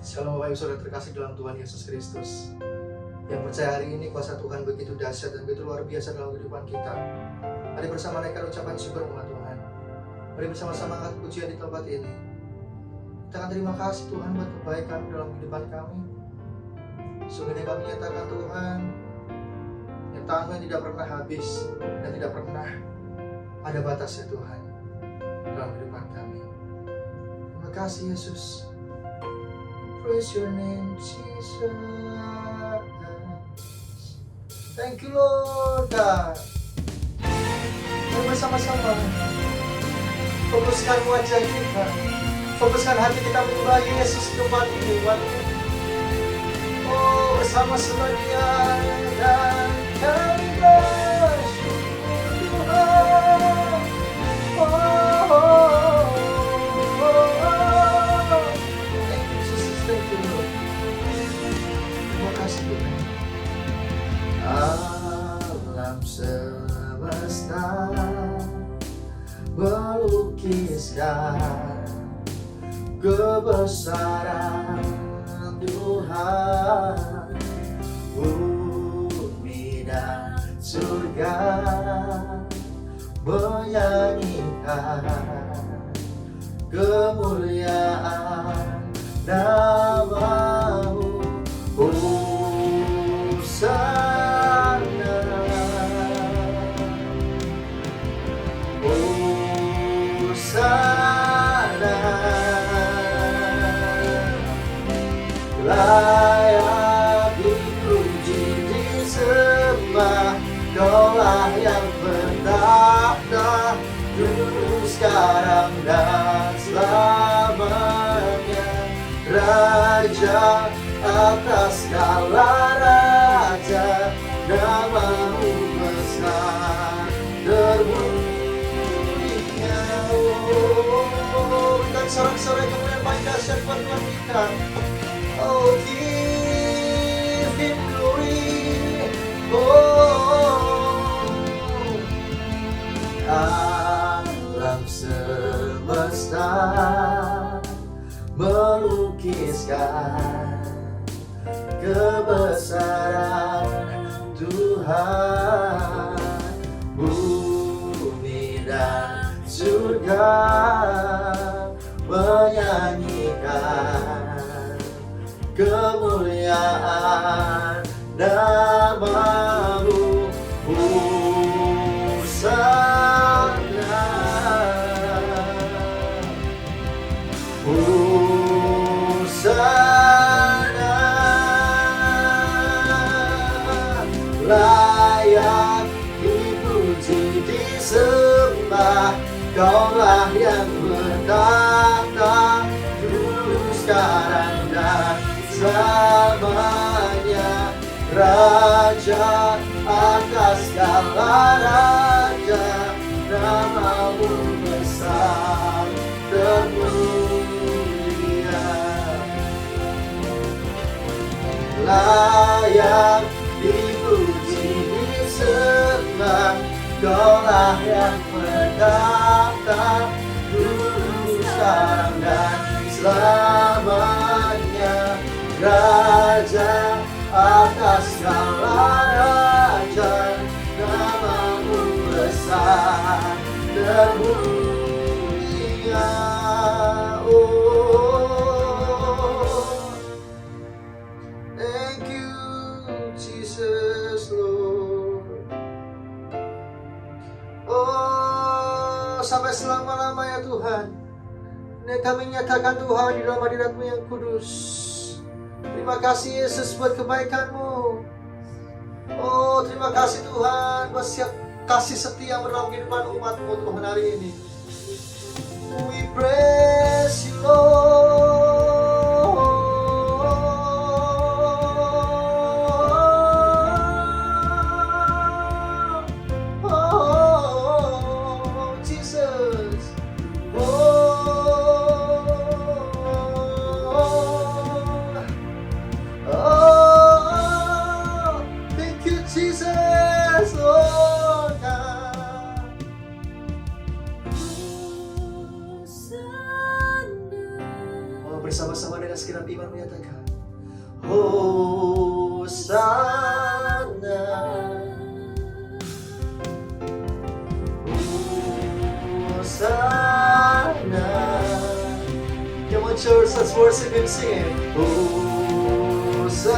Shalom Bapak Ibu Saudara terkasih dalam Tuhan Yesus Kristus. Yang percaya hari ini kuasa Tuhan begitu dahsyat dan begitu luar biasa dalam kehidupan kita. Mari bersama naikkan ucapan syukur umat Tuhan. Mari bersama-sama angkat pujian di tempat ini. Kita akan terima kasih Tuhan buat kebaikan dalam kehidupan kami. Sungguhnya kami nyatakan Tuhan, nyatakan yang tidak pernah habis dan tidak pernah ada batasnya Tuhan dalam kehidupan kami. Terima kasih Yesus. Praise your name, Jesus. Thank you, Lord God. Mari bersama-sama fokuskan wajah kita, fokuskan hati kita menyembah Yesus di tempat ini. Oh, bersama-sama Dia dan kami bersyukur Tuhan. Alam semesta melukiskan kebesaran Tuhan. Bumi dan surga menyanyikan kemuliaan nama-Mu. Hosana, Hosana, layak dipuji disembah, Kaulah yang bertakhta dulu, sekarang dan selamanya. Raja atas segala raja, nama-Mu besar termulia. Dan sorak-sorai kemuliaan paling dahsyat buat Tuhan kita. Oh, give Him glory. Oh, alam semesta melukiskan kebesaran Tuhan. Bumi dan surga menyanyikan kemuliaan nama-Mu. Hosana, Hosana, layak dipuji disembah, Kaulah yang bertakhta dulu, sekarang dan selamanya. Raja atas segala raja, nama-Mu besar termulia. Layak dipuji disembah, Kaulah yang bertakhta dulu, sekarang dan selamanya. Raja atas segala raja, nama-Mu besar termulia. Oh, thank you Jesus Lord. Oh, sampai selama-lamanya Tuhan, ini kami nyatakan Tuhan di dalam hadirat-Mu yang kudus. Terima kasih Yesus buat kebaikan-Mu. Oh, terima kasih Tuhan buat setiap kasih setia dalam kehidupan umat-Mu Tuhan hari ini. We praise you Lord. Oh, Jesus. Thank you Jesus, Lord God. Hosana, church, let's worship Him, sing it. Hosanna,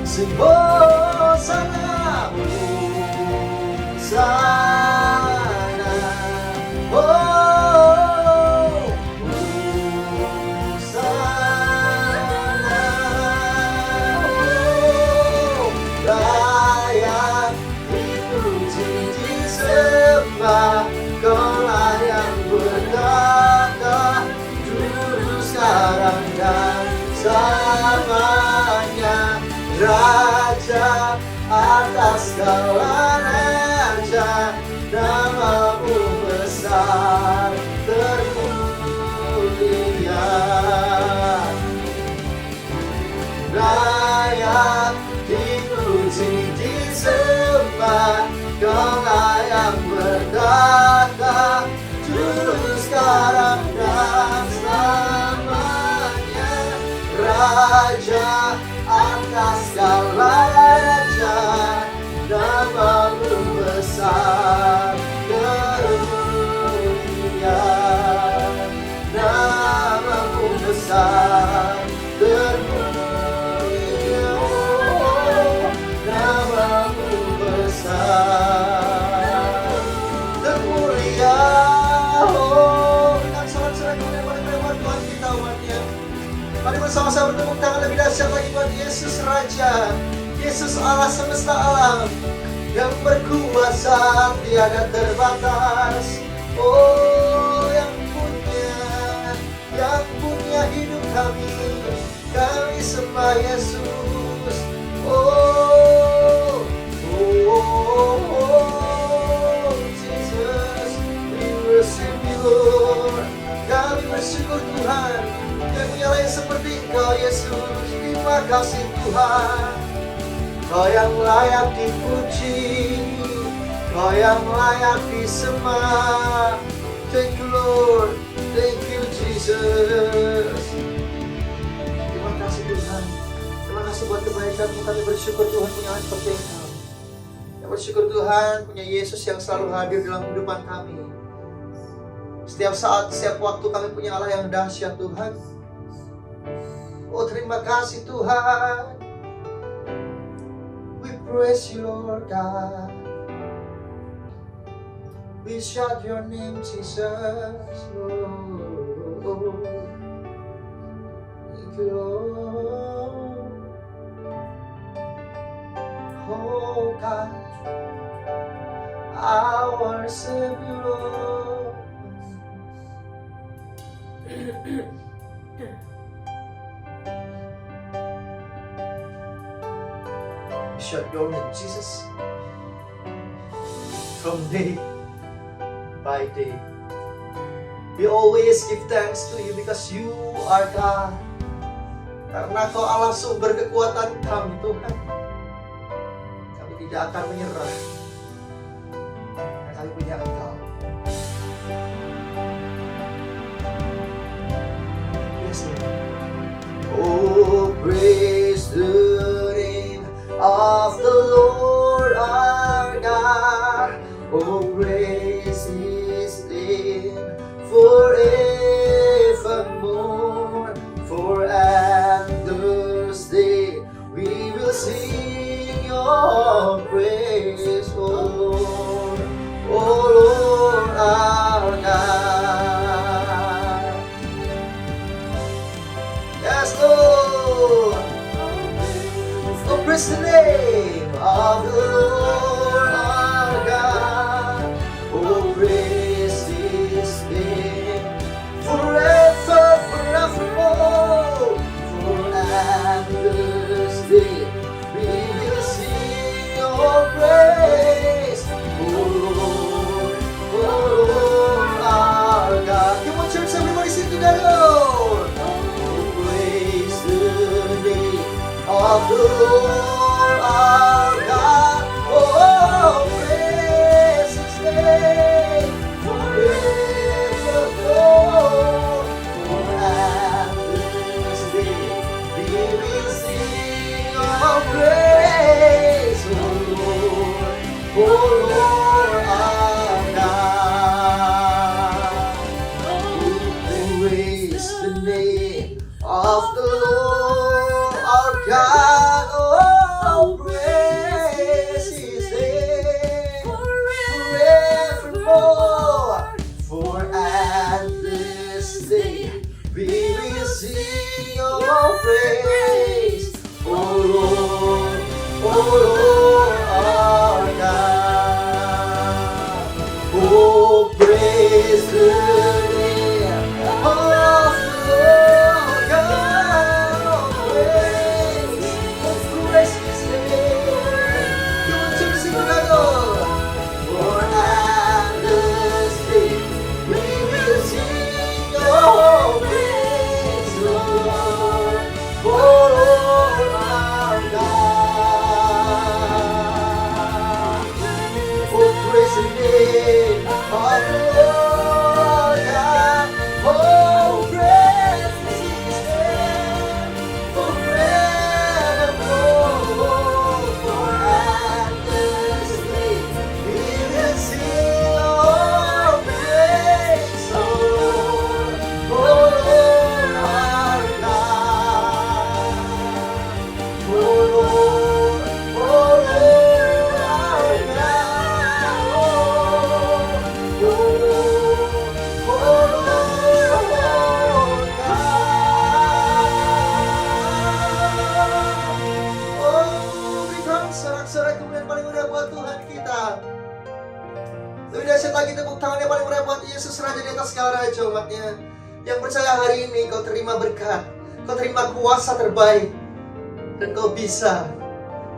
sing Hosanna, Hosanna, oh, Hosanna, oh, layak dipuji disembah, Kaulah yang berkata dulu, sekarang dan selamanya, Raja atas segala raja, namamu besar termulia. Layak dipuji disembah, Kaulah yang berkata dulu, sekarang dan selamanya, Raja atas segala raja, namamu besar termulia. Namamu besar termulia, namamu besar termulia. Oh, dengan sorak-sorai kemuliaan pada firman Tuhan kita, umatnya. Mari bersama-sama bertepuk tangan lebih dahsyat lagi buat Yesus Raja, Yesus Allah semesta alam, yang berkuasa tiada terbatas. Oh, yang punya hidup kami sembah Yesus. Oh, Jesus, we worship you, Lord. Kami bersyukur Tuhan, yang punya lain seperti Engkau Yesus. Terima kasih Tuhan, Kau yang layak dipuji, Kau yang layak disembah. Thank you Lord, thank you Jesus. Terima kasih Tuhan, terima kasih buat kebaikan-Mu. Kami bersyukur Tuhan punya Allah seperti Engkau. Kami bersyukur Tuhan punya Yesus yang selalu hadir dalam kehidupan kami. Setiap saat, setiap waktu kami punya Allah yang dahsyat Tuhan. Oh, terima kasih Tuhan. We praise you Lord God. We shout your name Jesus. Oh, thank you Lord. Oh God, I worship you Lord. Shout your name Jesus. From day by day, we always give thanks to you because you are God. Karena Kau Allah sumber kekuatan kami Tuhan. Kami tidak akan menyerah, karena kami punya Engkau. Yes, Lord. Oh, praise the name of the Lord our God. Oh, praise His name forevermore. For endless day we will sing your praise, oh Lord, oh Lord our God. Yes, Lord. Oh, praise the name of the Lord our God. Oh, praise His name forever, forevermore. For endless day we will sing your praise, oh Lord our God. Come on, church, everybody sing together, Lord. Oh, praise the name of the Lord our God. Oh, praise His name forevermore. For endless day we will sing your praise, oh Lord our God. Oh, Lord our God. Oh, praise the name of the Lord God. Oh, praise His name. Come to sing together. For endlessly we will sing, oh, praise the Lord, for Lord our God. Oh, praise the name of the Lord God. Oh, praise His name forevermore. For endlessly we will sing, oh, praise the Lord, for Lord our God. For Lord our God. Oh, for Lord our God. Oh, berikan sorak-sorai kemuliaan paling mulia buat Tuhan kita. Lebih dahsyat lagi tepuk tangan yang paling meriah buat Yesus Raja di atas segala raja umatnya. Yang percaya hari ini kau terima berkat, kau terima kuasa terbaik, dan kau bisa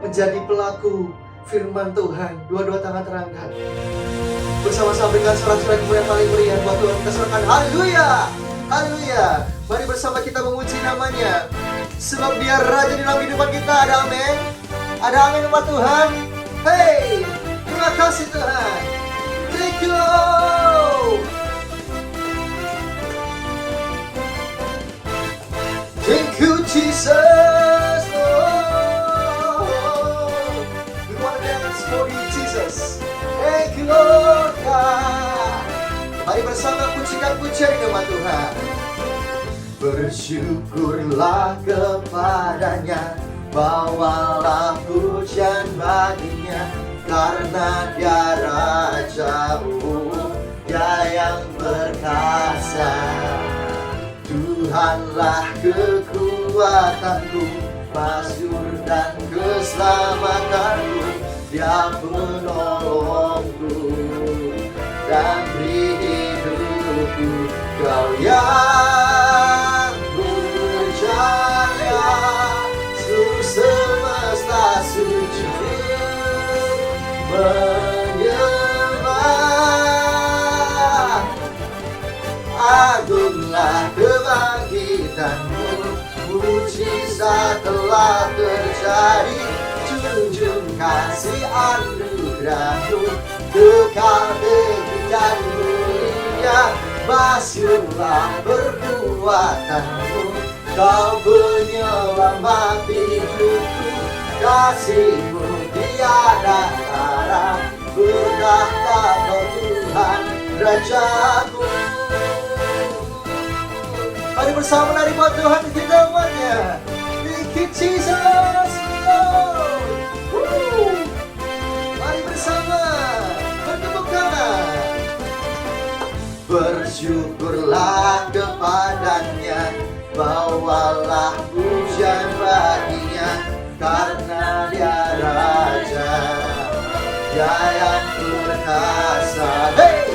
menjadi pelaku firman Tuhan. Dua-dua tangan terangkat, bersama-sama berikan sorak-sorai kemuliaan paling meriah buat Tuhan. Kita serahkan haleluya, haleluya. Mari bersama kita memuji namanya, sebab Dia Raja di dalam kehidupan kita. Ada amin, ada amin umat Tuhan. Hey, terima kasih Tuhan. Thank you Lord. Thank you Jesus Lord. We want to dance for you Jesus. Thank you Lord God. Mari bersama pujikan pujian nama Tuhan. Bersyukurlah kepadanya, bawalah pujian baginya, karena Dia Raja, Dia yang perkasa. Tuhanlah kekuatanku, masyhur dan keselamatanku, Dia penolongku dan beri hidupku. Kau yang berjaya, seluruh semesta sujud menyembah. Agunglah kebangkitanmu, mujizat telah terjadi. Junjung kasih anugerahmu, kekal teguh dan mulia. Masyhurlah perbuatanmu, Kau penyelamat hidupku. Kasih-Mu tiada tara, berkata Kau Tuhan Rajaku. Mari bersama menari buat Tuhan kita umatnya. Thank you Jesus Lord. Mari bersama bertepuk tangan. Bersyukurlah kepadanya, bawalah pujian baginya, karena Dia Raja, Dia yang perkasa. Hey!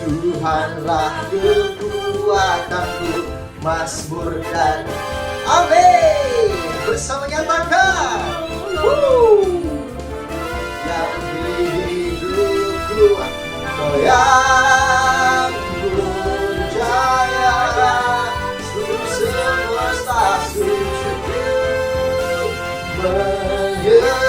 Tuhanlah kekuatanku, mazmur dan amin. Bersama nyatakan, yang beri hidupku, Kau yang berjaya, seluruh semesta sujud menyembah.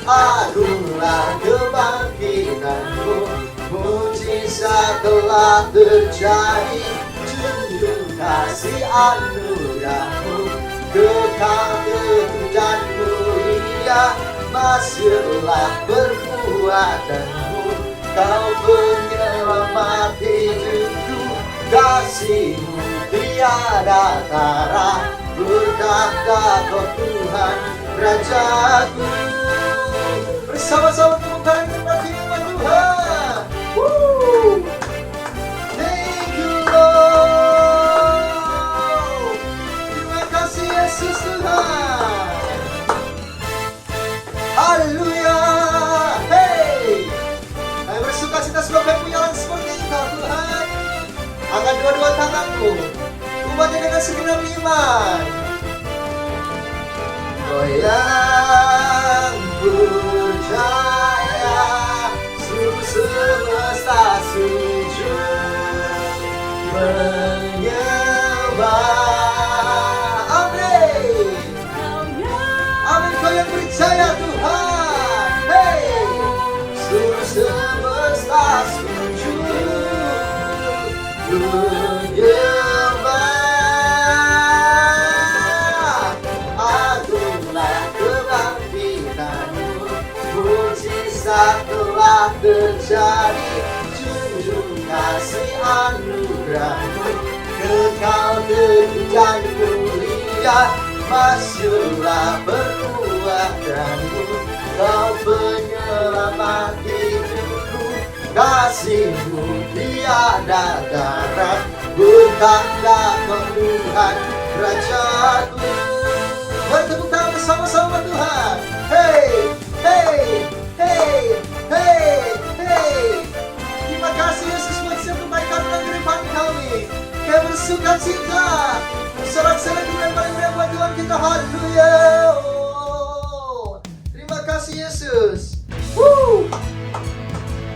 Agunglah kebangkitanmu, mujizat telah terjadi. Junjung kasih anugerahmu, kekal teguh dan mulia. Masyhurlah perbuatanmu, Kau penyelamat hidupku. Kasih-Mu tiada tara, berkata Kau Tuhan Rajaku. Bersama-sama tepuk tangan nikmati nama Tuhan. Thank you Lord. Terima kasih Yesus Tuhan. Haleluya. Hey, kami bersuka cita sebab kami punya orang seperti Engkau Tuhan. Angkat dua-dua tanganmu, umatnya dengan segenap iman. Kau yang percaya, seluruh semesta sujud menyembah. Amin. Amin. Kau yang percaya Tuhan. Hey, seluruh semesta sujud menyembah. Agunglah kebangkitanmu, mujizat telah terjadi. Junjung kasih anugerahmu, kekal teguh dan mulia. Masyurlah perbuatanmu, Kau penyelamat hidupku. Kasih-Mu tiada darah, bertanda Kau Tuhan Rajaku. Mari tepuk tangan bersama-sama Tuhan. Hey, hey, hey, hey, hey. Terima kasih Yesus buat setiap kebaikan dalam kehidupan kami. Kami bersuka cita, bersorak-sorai dengan paling buat Tuhan kita. Haleluya. Terima kasih Yesus.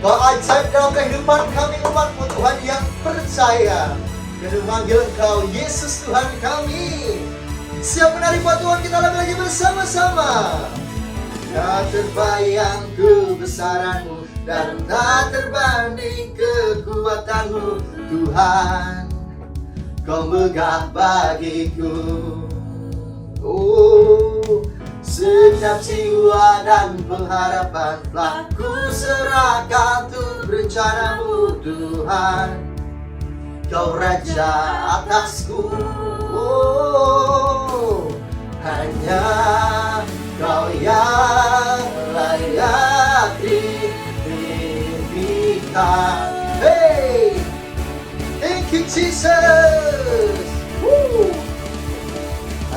Kau ajaib dalam kehidupan kami umat-Mu Tuhan yang percaya. Kami memanggil Engkau Yesus Tuhan kami. Siap menari buat Tuhan kita lagi bersama-sama. Tak terbayang kebesaran-Mu dan tak terbanding kekuatan-Mu Tuhan. Kau megah bagiku. Oh, setiap jiwa dan pengharapan telah ku serahkan untuk rencana-Mu Tuhan. Kau Raja atasku. Oh, hanya Kau yang layak diimpikan. Hey, thank you Jesus.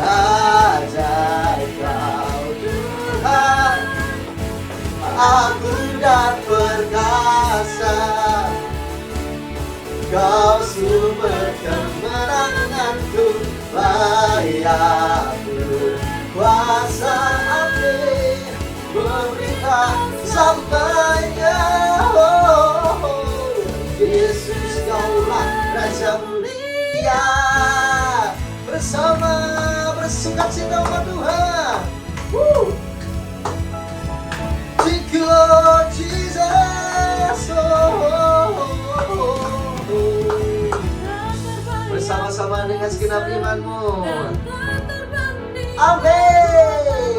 Ajaib Kau Tuhan, agung dan perkasa. Kau sumber kemenanganku, layak berkuasa. Amin. Memerintah sampainya. Yesus Kaulah Raja mulia. Bersama bersuka cita umat Tuhan. Thank you Lord Jesus. Bersama-sama dengan segenap iman-Mu. Amin.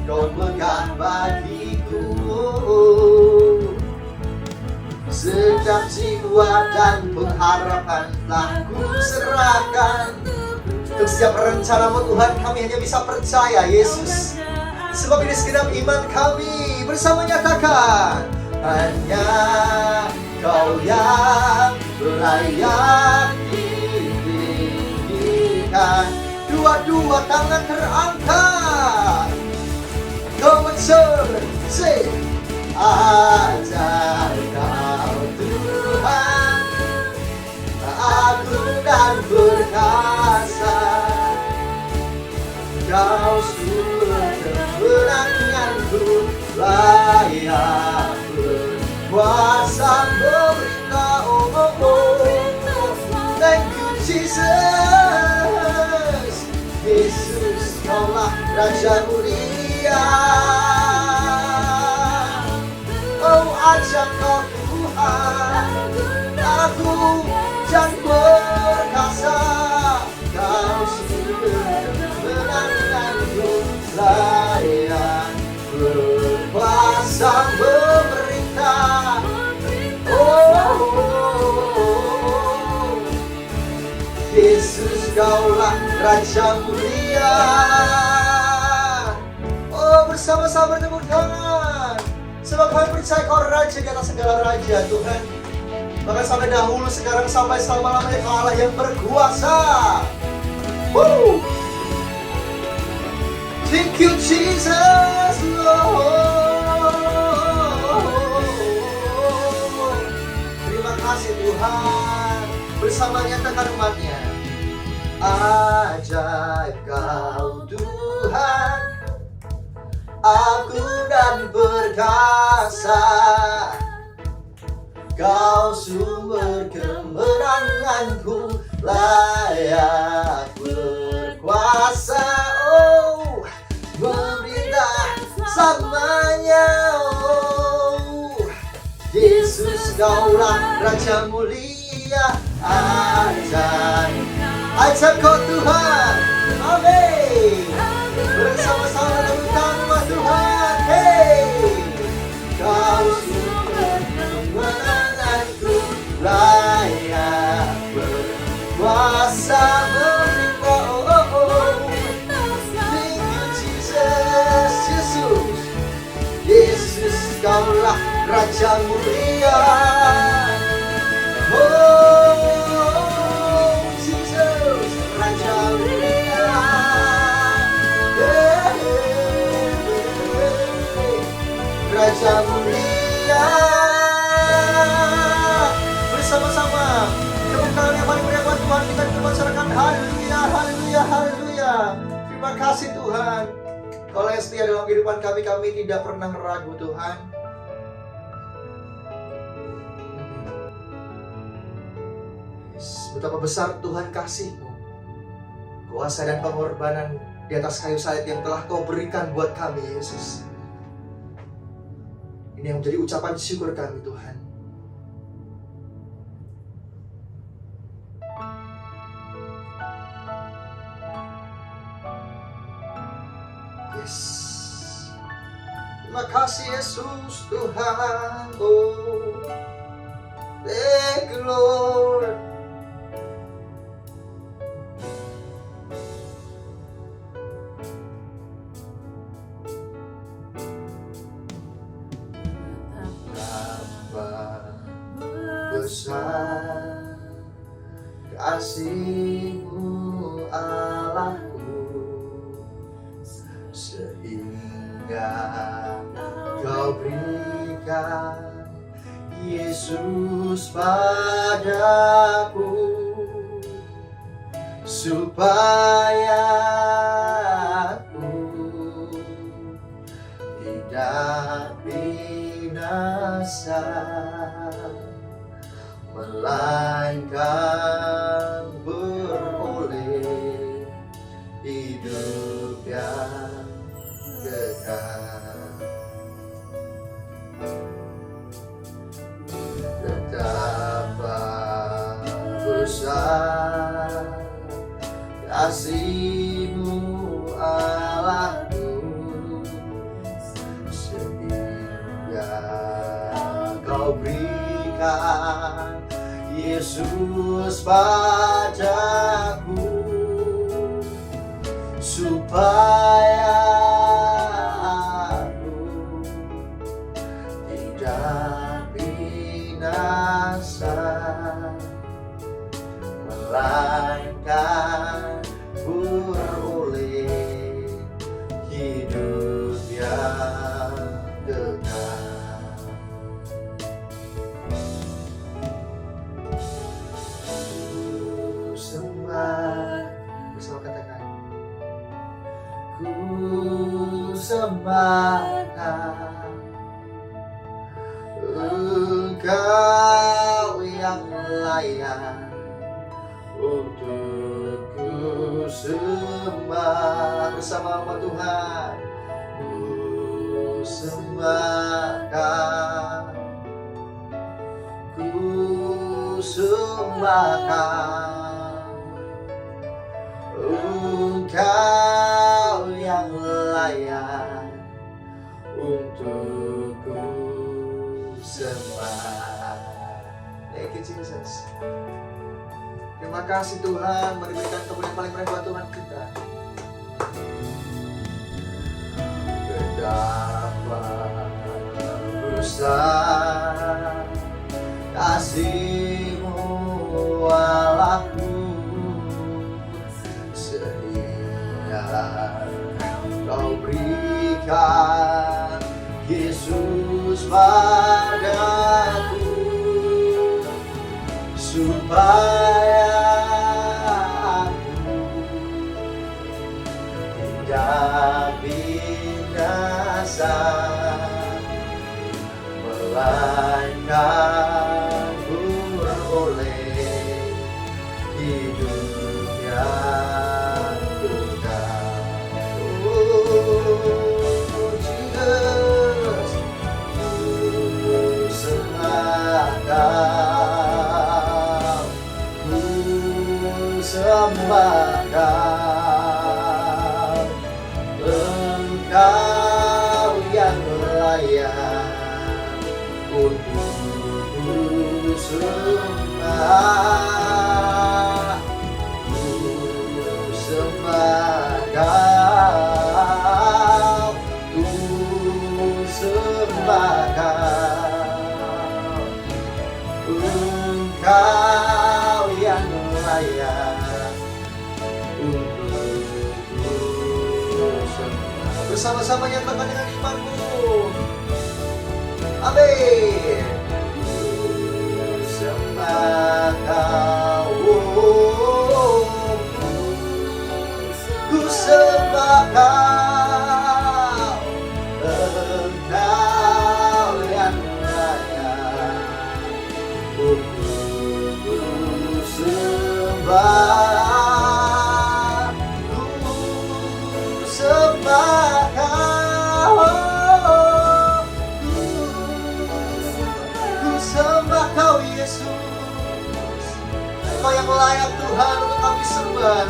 Kau megah bagiku. Setiap jiwa dan pengharapan telah ku serahkan. Untuk setiap rencana-Mu Tuhan kami hanya bisa percaya Yesus. Sebab ini segenap iman kami bersama nyatakan, hanya Kau yang layak ditinggikan. Dua-dua tangan terangkat. Kau say, ajaib Kau Tuhan, agung dan perkasa. Kau sumber kemenanganku, layak berkuasa memerintah. Thank you Jesus. Yesus Kaulah Raja mulia. Oh, ajaib Kau Tuhan, agung dan perkasa. Kau sumber kemenanganku, layak berkuasa memerintah. Oh, Yesus Kaulah Raja mulia. Oh, bersama-sama bertepuk tangan. Sebab kami percaya Kau Raja di atas segala raja Tuhan. Bahkan sampai dahulu, sekarang, sampai selama-lamanya Kau Allah yang berkuasa. Woo! Thank you Jesus, Lord. Terima kasih Tuhan, bersama nyatakan umatnya. Ajaib Kau Tuhan, agung dan perkasa, Kau sumber kemenanganku, layak berkuasa. Oh, memerintah samanya. Oh, Yesus Kaulah Raja mulia. Ajaib Kau Tuhan, amin. Bersama-sama tepukkan nama Tuhan. Hey, Kau sumber kemenanganku, layak berkuasa memerintah. Oh, oh, oh. Thank you Jesus, Yesus. Yesus Kaulah Raja mulia. Oh, Jesus, Raja mulia. Raja mulia. Bersama-sama tepuk tangan yang paling meriah buat Tuhan. Kita bermasyarakat. Haleluya, haleluya, haleluya. Terima kasih Tuhan, Kau yang setia dalam kehidupan kami. Kami tidak pernah ragu Tuhan. Betapa besar Tuhan kasih-Mu, kuasa dan pengorbanan di atas kayu salib yang telah Kau berikan buat kami, Yesus. Ini yang menjadi ucapan syukur kami, Tuhan. Yes. Terima kasih Yesus, Tuhan. Oh, thank you Lord. Besar kasih-Mu Allahku, sehingga Kau berikan Yesus padaku, supaya aku tidak binasa, melainkan beroleh hidup yang kekal. Betapa besar kasih-Mu Allahku, sehingga Kau berikan Yesus padaku, supaya aku tidak binasa, melainkan beroleh hidup yang kekal. Bersama katakan, ku sembahkan Engkau yang layak untuk ku sembah. Bersama sama Tuhan, ku sembahkan, ku sembahkan Engkau yang layak untuk ku sembah. Thank you Jesus. Terima kasih Tuhan, mari berikan kemuliaan paling meriah buat Tuhan kita. Betapa besar kasih-Mu Allahku, Kau berikan Yesus padaku, supaya aku tidak binasa, melainkan beroleh hidup yang kekal. Oh Jesus, ku sembah Kau, ku sembah Kau, Engkau yang layak untuk ku sembah, ku sembah Kau, ku sembah Kau, Engkau yang layak untuk ku sembah. Bersama-sama nyatakan dengan imanmu. Amin. Ku sembah Kau, ku sembah Kau, Engkau yang layak untuk ku sembah, ku sembah Kau, ku sembah Kau Yesus. Engkau yang layak Tuhan untuk kami sembah.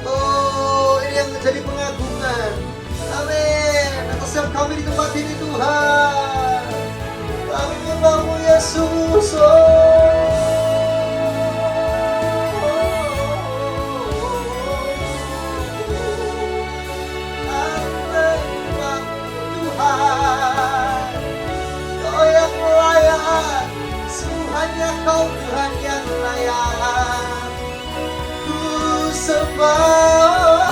Oh, ini yang menjadi pengagungan. Amin. Atas yang kami di tempat ini Tuhan, kami menyembah-Mu Yesus. Tuhan, Kau yang layak, hanya Kau Tuhan yang layak ku sembah.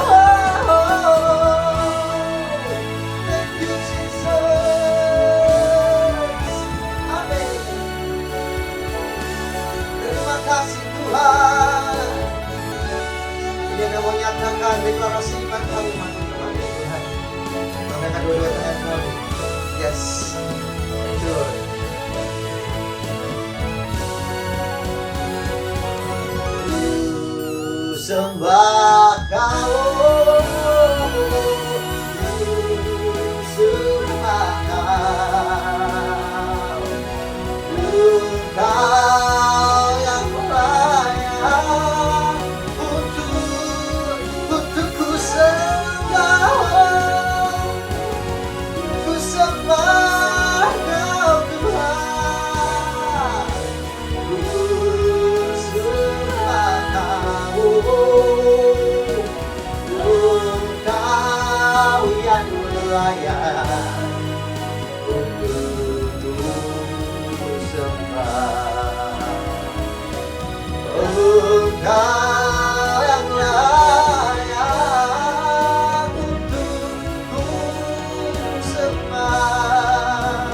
Thank you Jesus. Amin. Terima kasih Tuhan. Dia akan menyatakan deklarasi iman kami kepada Tuhan. Kami akan dua-dua tangan kami. Yes. Enjoy. Sembah Kau, sembah Kau, Engkau yang layak untuk ku sembah, ku sembah Kau Tuhan, ku sembah Kau, Engkau yang layak untuk ku sembah, Engkau yang layak untuk ku sembah,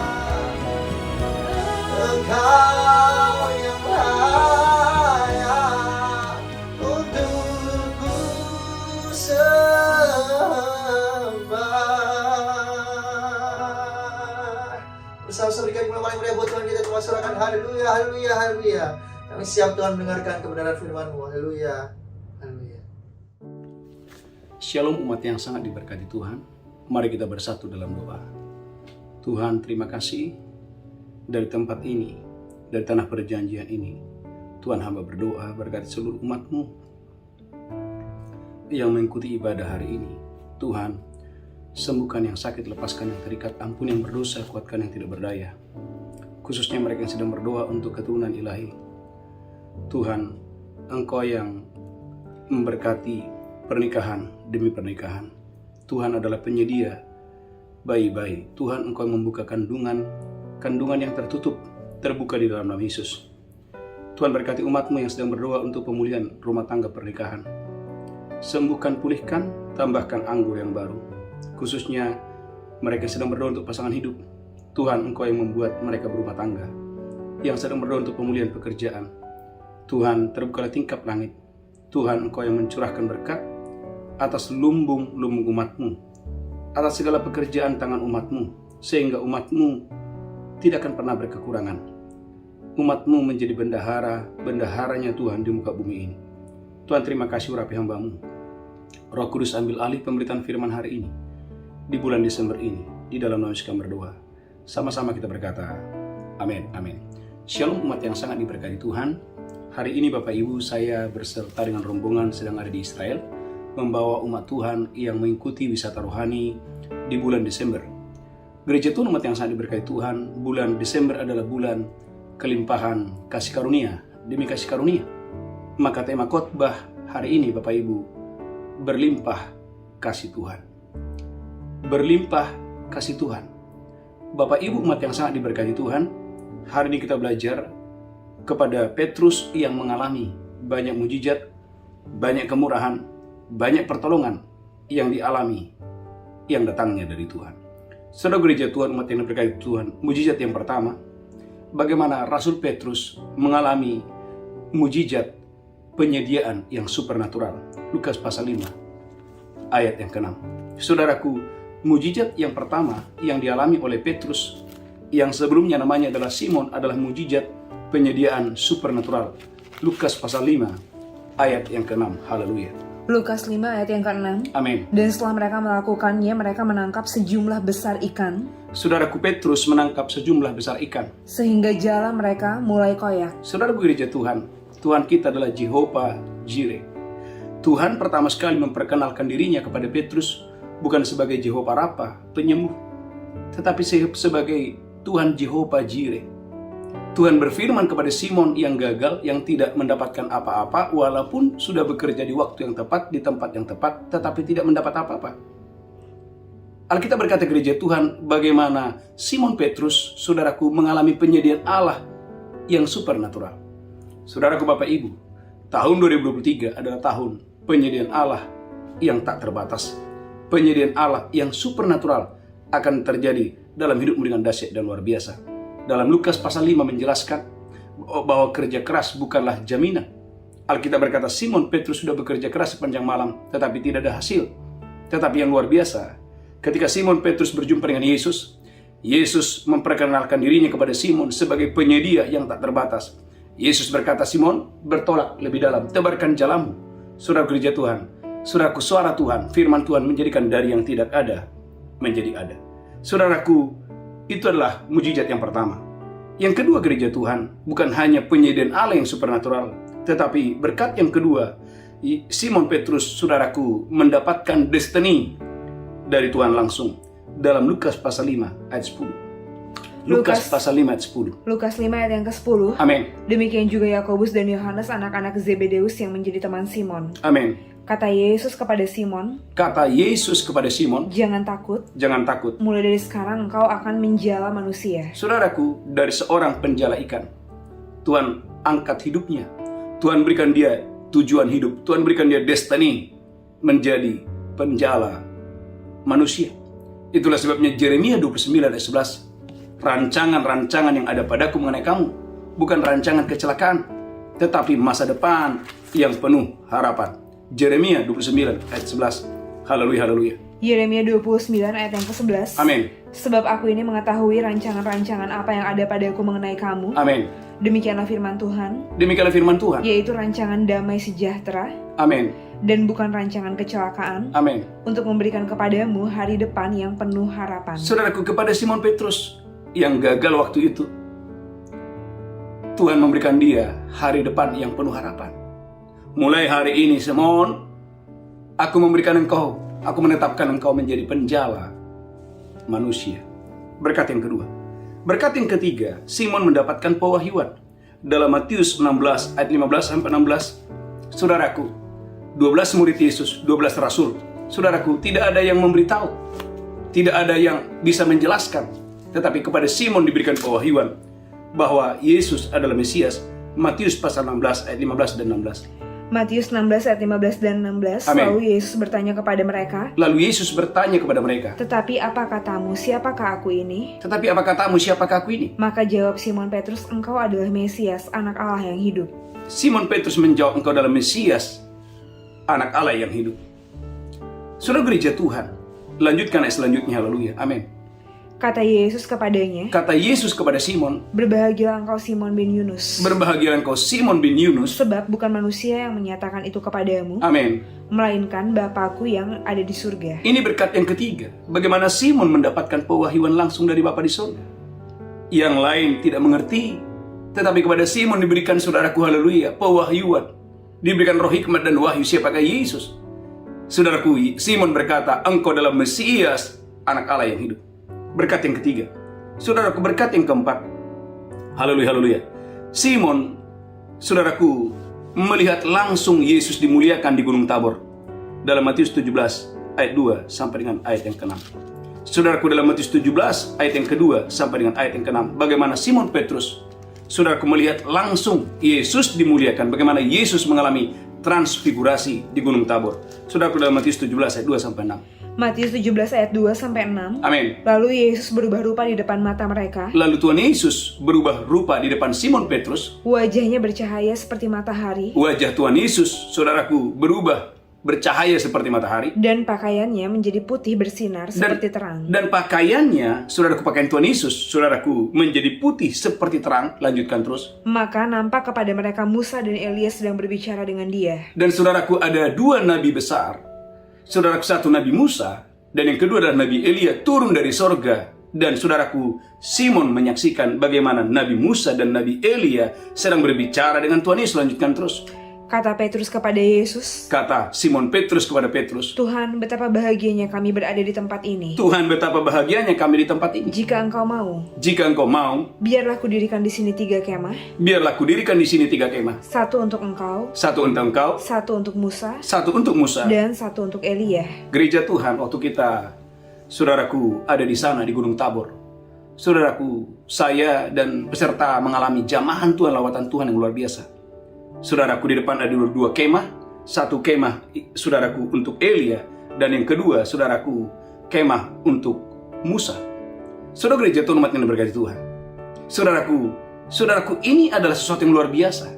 Engkau yang layak untuk ku sembah. Bersama-sama berikan yang paling mulia buat Tuhan kita, terima serahkan. Haleluya, haleluya, haleluya. Kami siap Tuhan mendengarkan kebenaran firman-Mu. Haleluya, haleluya. Shalom umat yang sangat diberkati Tuhan. Mari kita bersatu dalam doa. Tuhan, terima kasih dari tempat ini, dari tanah perjanjian ini. Tuhan, hamba berdoa berkati seluruh umat-Mu yang mengikuti ibadah hari ini. Tuhan, sembuhkan yang sakit, lepaskan yang terikat, ampuni yang berdosa, kuatkan yang tidak berdaya. Khususnya mereka yang sedang berdoa untuk keturunan ilahi. Tuhan, Engkau yang memberkati pernikahan demi pernikahan. Tuhan adalah penyedia bayi-bayi. Tuhan, Engkau membuka kandungan yang tertutup, terbuka di dalam nama Yesus. Tuhan, berkati umat-Mu yang sedang berdoa untuk pemulihan rumah tangga pernikahan. sembuhkan, pulihkan, tambahkan anggur yang baru. Khususnya mereka yang sedang berdoa untuk pasangan hidup. Tuhan, Engkau yang membuat mereka berumah tangga. Yang sedang berdoa untuk pemulihan pekerjaan. Tuhan, terbukalah tingkap langit. Tuhan, Engkau yang mencurahkan berkat atas lumbung-lumbung umat-Mu, atas segala pekerjaan tangan umat-Mu, sehingga umat-Mu tidak akan pernah berkekurangan. Umat-Mu menjadi bendaharanya Tuhan di muka bumi ini. Tuhan, terima kasih urapi hamba-Mu. Roh Kudus ambil alih pemberitaan firman hari ini, di bulan Desember ini, di dalam nama Yesus kami berdoa. Sama-sama kita berkata, amin, amin. Shalom umat yang sangat diberkati Tuhan. Hari ini Bapak Ibu, saya berserta dengan rombongan sedang ada di Israel, membawa umat Tuhan yang mengikuti wisata rohani di bulan Desember. Gereja Tuhan umat yang sangat diberkati Tuhan, bulan Desember adalah bulan kelimpahan kasih karunia demi kasih karunia. Maka tema khotbah hari ini Bapak Ibu, berlimpah kasih Tuhan. Berlimpah kasih Tuhan. Bapak Ibu umat yang sangat diberkati Tuhan, hari ini kita belajar kepada Petrus yang mengalami banyak mujizat, banyak kemurahan, banyak pertolongan yang dialami yang datangnya dari Tuhan. Saudara gereja Tuhan umat yang diberkati Tuhan, mujizat yang pertama, bagaimana Rasul Petrus mengalami mujizat penyediaan yang supernatural. Lukas pasal 5 ayat yang ke-6. Saudaraku, mujizat yang pertama yang dialami oleh Petrus yang sebelumnya namanya adalah Simon adalah mujizat penyediaan supernatural. Lukas pasal 5 ayat yang ke-6. Haleluya. Lukas 5 ayat yang ke-6. Amin. Dan setelah mereka melakukannya, mereka menangkap sejumlah besar ikan. Saudaraku, Petrus menangkap sejumlah besar ikan, sehingga jala mereka mulai koyak. Saudaraku gereja Tuhan, Tuhan kita adalah Jehovah Jireh. Tuhan pertama sekali memperkenalkan dirinya kepada Petrus bukan sebagai Jehovah Rafa, penyembuh, tetapi sebagai Tuhan Jehovah Jireh. Tuhan berfirman kepada Simon yang gagal, yang tidak mendapatkan apa-apa, walaupun sudah bekerja di waktu yang tepat, di tempat yang tepat, tetapi tidak mendapat apa-apa. Alkitab berkata gereja Tuhan, bagaimana Simon Petrus, saudaraku, mengalami penyediaan Allah yang supernatural. Saudaraku Bapak Ibu, tahun 2023 adalah tahun penyediaan Allah yang tak terbatas. Penyediaan Allah yang supernatural akan terjadi dalam hidupmu dengan dahsyat dan luar biasa. Dalam Lukas pasal 5 menjelaskan bahwa kerja keras bukanlah jaminan. Alkitab berkata Simon Petrus sudah bekerja keras sepanjang malam, tetapi tidak ada hasil. Tetapi yang luar biasa, ketika Simon Petrus berjumpa dengan Yesus, Yesus memperkenalkan dirinya kepada Simon sebagai penyedia yang tak terbatas. Yesus berkata, Simon, bertolak lebih dalam, tebarkan jalamu. Saudara gereja Tuhan, saudaraku, suara Tuhan, firman Tuhan menjadikan dari yang tidak ada menjadi ada. Saudaraku, itu adalah mujizat yang pertama. Yang kedua gereja Tuhan, bukan hanya penyediaan Allah yang supernatural, tetapi berkat yang kedua, Simon Petrus, saudaraku, mendapatkan destiny dari Tuhan langsung. Dalam Lukas pasal 5 ayat 10. Lukas pasal 5 ayat 10. Lukas 5 ayat yang ke-10. Amin. Demikian juga Yakobus dan Yohanes, anak-anak Zebedeus yang menjadi teman Simon. Amin. Kata Yesus kepada Simon, jangan takut. Jangan takut. Mulai dari sekarang engkau akan menjala manusia. Saudaraku, dari seorang penjala ikan, Tuhan angkat hidupnya. Tuhan berikan dia tujuan hidup. Tuhan berikan dia destiny menjadi penjala manusia. Itulah sebabnya Yeremia 29 ayat 11. Rancangan-rancangan yang ada padaku mengenai kamu bukan rancangan kecelakaan, tetapi masa depan yang penuh harapan. Yeremia 29 ayat 11. Haleluya, haleluya. Yeremia 29 ayat yang ke-11. Amin. Sebab aku ini mengetahui rancangan-rancangan apa yang ada padaku mengenai kamu. Amin. Demikianlah firman Tuhan. Demikianlah firman Tuhan. Yaitu rancangan damai sejahtera. Amin. Dan bukan rancangan kecelakaan. Amin. Untuk memberikan kepadamu hari depan yang penuh harapan. Saudaraku, kepada Simon Petrus yang gagal waktu itu, Tuhan memberikan dia hari depan yang penuh harapan. Mulai hari ini, Simon, aku menetapkan engkau menjadi penjala manusia. Berkat yang kedua. Berkat yang ketiga, Simon mendapatkan pewahyuan. Dalam Matius 16 ayat 15-16, saudaraku, 12 murid Yesus, 12 rasul. Saudaraku, tidak ada yang memberitahu, tidak ada yang bisa menjelaskan, tetapi kepada Simon diberikan pewahyuan bahwa Yesus adalah Mesias. Matius pasal 16 ayat 15 dan 16. Matius 16 ayat 15 dan 16. Amin. Lalu Yesus bertanya kepada mereka, Lalu Yesus bertanya kepada mereka, "Tetapi apa katamu, siapakah aku ini?" "Tetapi apa katamu, siapakah aku ini?" Maka jawab Simon Petrus, "Engkau adalah Mesias, anak Allah yang hidup." Simon Petrus menjawab, "Engkau adalah Mesias, anak Allah yang hidup." Saudara gereja Tuhan, lanjutkan ayat selanjutnya, haleluya, amin. Kata Yesus kepadanya, Kata Yesus kepada Simon, "Berbahagialah engkau Simon bin Yunus, "Berbahagialah engkau Simon bin Yunus." sebab bukan manusia yang menyatakan itu kepadamu, Amin. melainkan Bapa-Ku yang ada di surga." Ini berkat yang ketiga, bagaimana Simon mendapatkan pewahyuan langsung dari Bapa di surga. Yang lain tidak mengerti, tetapi kepada Simon diberikan, saudaraku, haleluya, pewahyuan. Diberikan roh hikmat dan wahyu siapakah Yesus. Saudaraku, Simon berkata, "Engkau adalah Mesias, anak Allah yang hidup." Berkat yang ketiga. Saudaraku, berkat yang keempat. Haleluya, haleluya. Simon, saudaraku, melihat langsung Yesus dimuliakan di Gunung Tabor. Dalam Matius 17 ayat 2 sampai dengan ayat yang ke-6. Saudaraku, dalam Matius 17 ayat yang kedua sampai dengan ayat yang ke-6, bagaimana Simon Petrus, saudaraku, melihat langsung Yesus dimuliakan, bagaimana Yesus mengalami transfigurasi di Gunung Tabor. Saudaraku, dalam Matius 17 ayat 2 sampai 6. Matius 17 ayat 2 sampai 6. Amin. Lalu Yesus berubah rupa di depan mata mereka. Lalu Tuhan Yesus berubah rupa di depan Simon Petrus. Wajahnya bercahaya seperti matahari, Wajah Tuhan Yesus, saudaraku, berubah bercahaya seperti matahari. dan pakaiannya menjadi putih bersinar seperti terang. Dan pakaiannya, saudaraku, pakaian Tuhan Yesus, saudaraku, menjadi putih seperti terang. Lanjutkan terus. Maka nampak kepada mereka Musa dan Elia sedang berbicara dengan dia. Dan saudaraku, ada dua nabi besar. Saudaraku, satu Nabi Musa, dan yang kedua adalah Nabi Elia turun dari sorga. Dan saudaraku, Simon menyaksikan bagaimana Nabi Musa dan Nabi Elia sedang berbicara dengan Tuhan Yesus. Lanjutkan terus. Kata Petrus kepada Yesus, Kata Simon Petrus kepada Petrus, "Tuhan, betapa bahagianya kami berada di tempat ini. "Tuhan, betapa bahagianya kami di tempat ini. Jika engkau mau, Jika engkau mau, biarlah kudirikan di sini 3 kemah, biarlah kudirikan di sini 3 kemah. satu untuk engkau, Satu untuk engkau, satu untuk Musa, satu untuk Musa." dan satu untuk Elia." Gereja Tuhan, waktu kita, saudaraku, ada di sana di Gunung Tabor, saudaraku, saya dan peserta mengalami jamahan Tuhan, lawatan Tuhan yang luar biasa. Saudaraku, di depan ada 2 kemah. Satu kemah, saudaraku, untuk Elia, dan yang kedua, saudaraku, kemah untuk Musa. Saudara gereja Tuhan, umat yang diberkati Tuhan, saudaraku, ini adalah sesuatu yang luar biasa.